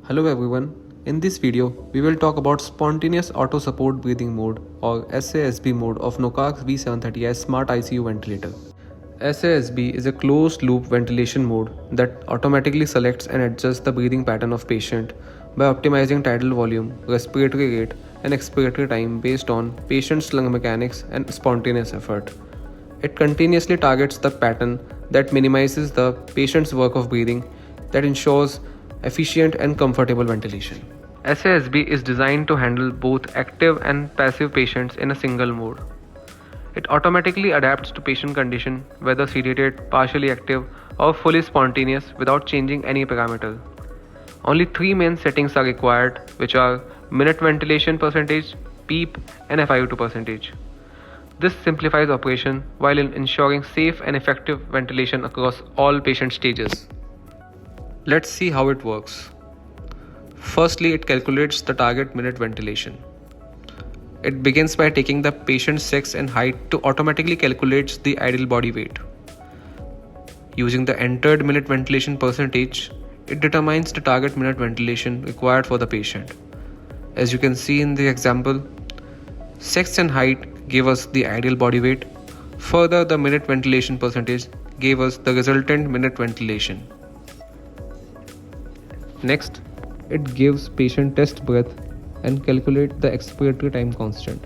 Hello everyone, in this video we will talk about spontaneous auto support breathing mode or SASB mode of Noccarc V730i smart ICU ventilator. SASB is a closed loop ventilation mode that automatically selects and adjusts the breathing pattern of patient by optimizing tidal volume, respiratory rate and expiratory time based on patient's lung mechanics and spontaneous effort. It continuously targets the pattern that minimizes the patient's work of breathing that ensures efficient and comfortable ventilation. SASB is designed to handle both active and passive patients in a single mode. It automatically adapts to patient condition, whether sedated, partially active, or fully spontaneous without changing any parameter. Only three main settings are required, which are minute ventilation percentage, PEEP, and FiO2 percentage. This simplifies operation while ensuring safe and effective ventilation across all patient stages. Let's see how it works. Firstly, it calculates the target minute ventilation. It begins by taking the patient's sex and height to automatically calculate the ideal body weight. Using the entered minute ventilation percentage, it determines the target minute ventilation required for the patient. As you can see in the example, sex and height gave us the ideal body weight. Further, the minute ventilation percentage gave us the resultant minute ventilation. Next, it gives patient test breath and calculate the expiratory time constant.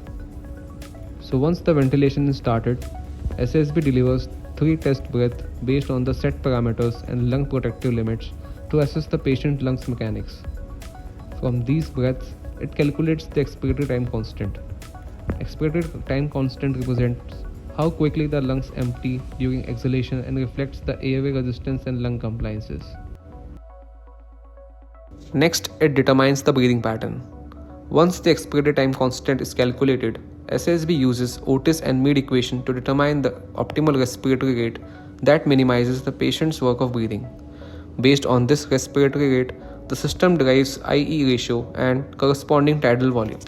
So once the ventilation is started, SASB delivers 3 test breaths based on the set parameters and lung protective limits to assess the patient lungs mechanics. From these breaths, it calculates the expiratory time constant. Expiratory time constant represents how quickly the lungs empty during exhalation and reflects the airway resistance and lung compliances. Next, it determines the breathing pattern. Once the expiratory time constant is calculated, SASB uses Otis and Mead equation to determine the optimal respiratory rate that minimizes the patient's work of breathing. Based on this respiratory rate, the system derives IE ratio and corresponding tidal volume.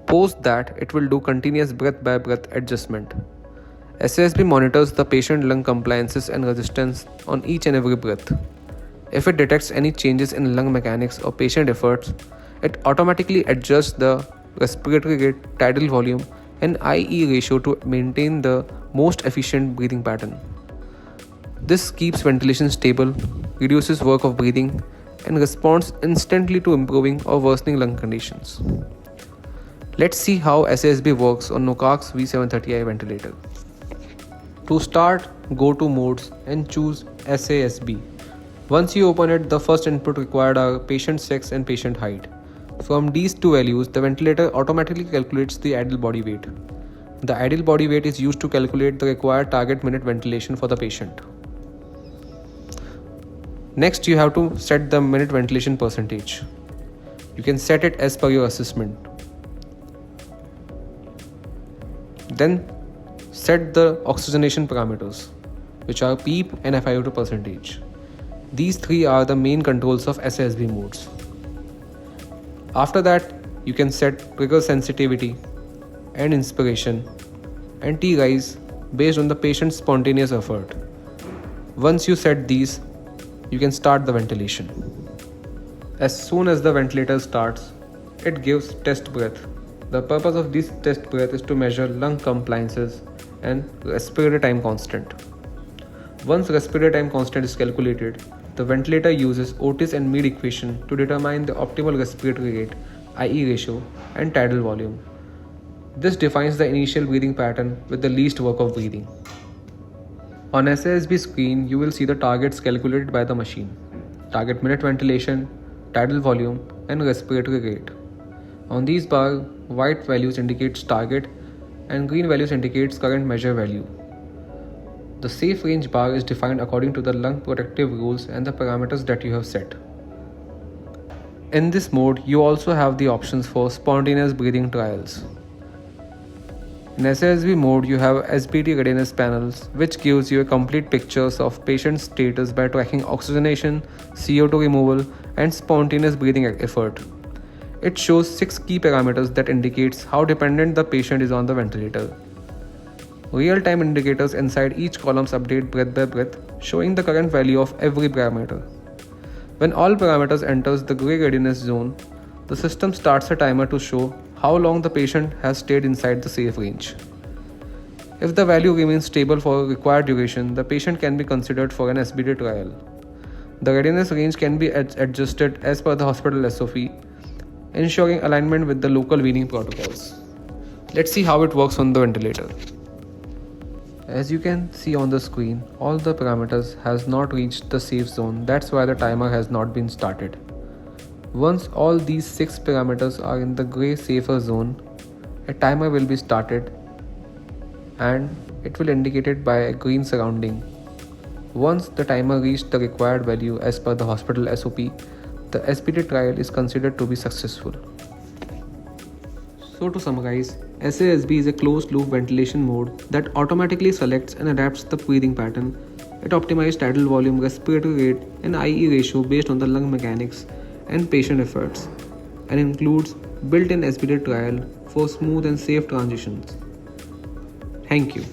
Post that, it will do continuous breath by breath adjustment. SASB monitors the patient lung compliances and resistance on each and every breath. If it detects any changes in lung mechanics or patient efforts, it automatically adjusts the respiratory rate, tidal volume, and IE ratio to maintain the most efficient breathing pattern. This keeps ventilation stable, reduces work of breathing, and responds instantly to improving or worsening lung conditions. Let's see how SASB works on Noccarc's V730i ventilator. To start, go to Modes and choose SASB. Once you open it, the first input required are patient sex and patient height. From these two values, the ventilator automatically calculates the ideal body weight. The ideal body weight is used to calculate the required target minute ventilation for the patient. Next, you have to set the minute ventilation percentage. You can set it as per your assessment. Then, set the oxygenation parameters, which are PEEP and FiO2 percentage. These three are the main controls of SASB modes. After that, you can set trigger sensitivity and inspiration and T-rise based on the patient's spontaneous effort. Once you set these, you can start the ventilation. As soon as the ventilator starts, it gives test breath. The purpose of this test breath is to measure lung compliances and respiratory time constant. Once respiratory time constant is calculated, the ventilator uses Otis and Mead equation to determine the optimal respiratory rate, IE ratio, and tidal volume. This defines the initial breathing pattern with the least work of breathing. On SASB screen, you will see the targets calculated by the machine: target minute ventilation, tidal volume, and respiratory rate. On these bars, white values indicates target and green values indicates current measure value. The safe range bar is defined according to the lung protective rules and the parameters that you have set. In this mode, you also have the options for spontaneous breathing trials. In SASB mode, you have SBT readiness panels, which gives you a complete pictures of patient status by tracking oxygenation, CO2 removal, and spontaneous breathing effort. It shows 6 key parameters that indicates how dependent the patient is on the ventilator. Real-time indicators inside each columns update breath by breath, showing the current value of every parameter. When all parameters enters the gray readiness zone, the system starts a timer to show how long the patient has stayed inside the safe range. If the value remains stable for required duration, the patient can be considered for an SBD trial. The readiness range can be adjusted as per the hospital SOP, ensuring alignment with the local weaning protocols. Let's see how it works on the ventilator. As you can see on the screen, all the parameters has not reached the safe zone. That's why the timer has not been started. Once all these 6 parameters are in the gray safer zone, a timer will be started and it will indicate it by a green surrounding. Once the timer reached the required value as per the hospital SOP, the SBD trial is considered to be successful. So to summarize, SASB is a closed-loop ventilation mode that automatically selects and adapts the breathing pattern. It optimizes tidal volume, respiratory rate, and IE ratio based on the lung mechanics and patient efforts, and includes built-in SBD trial for smooth and safe transitions. Thank you.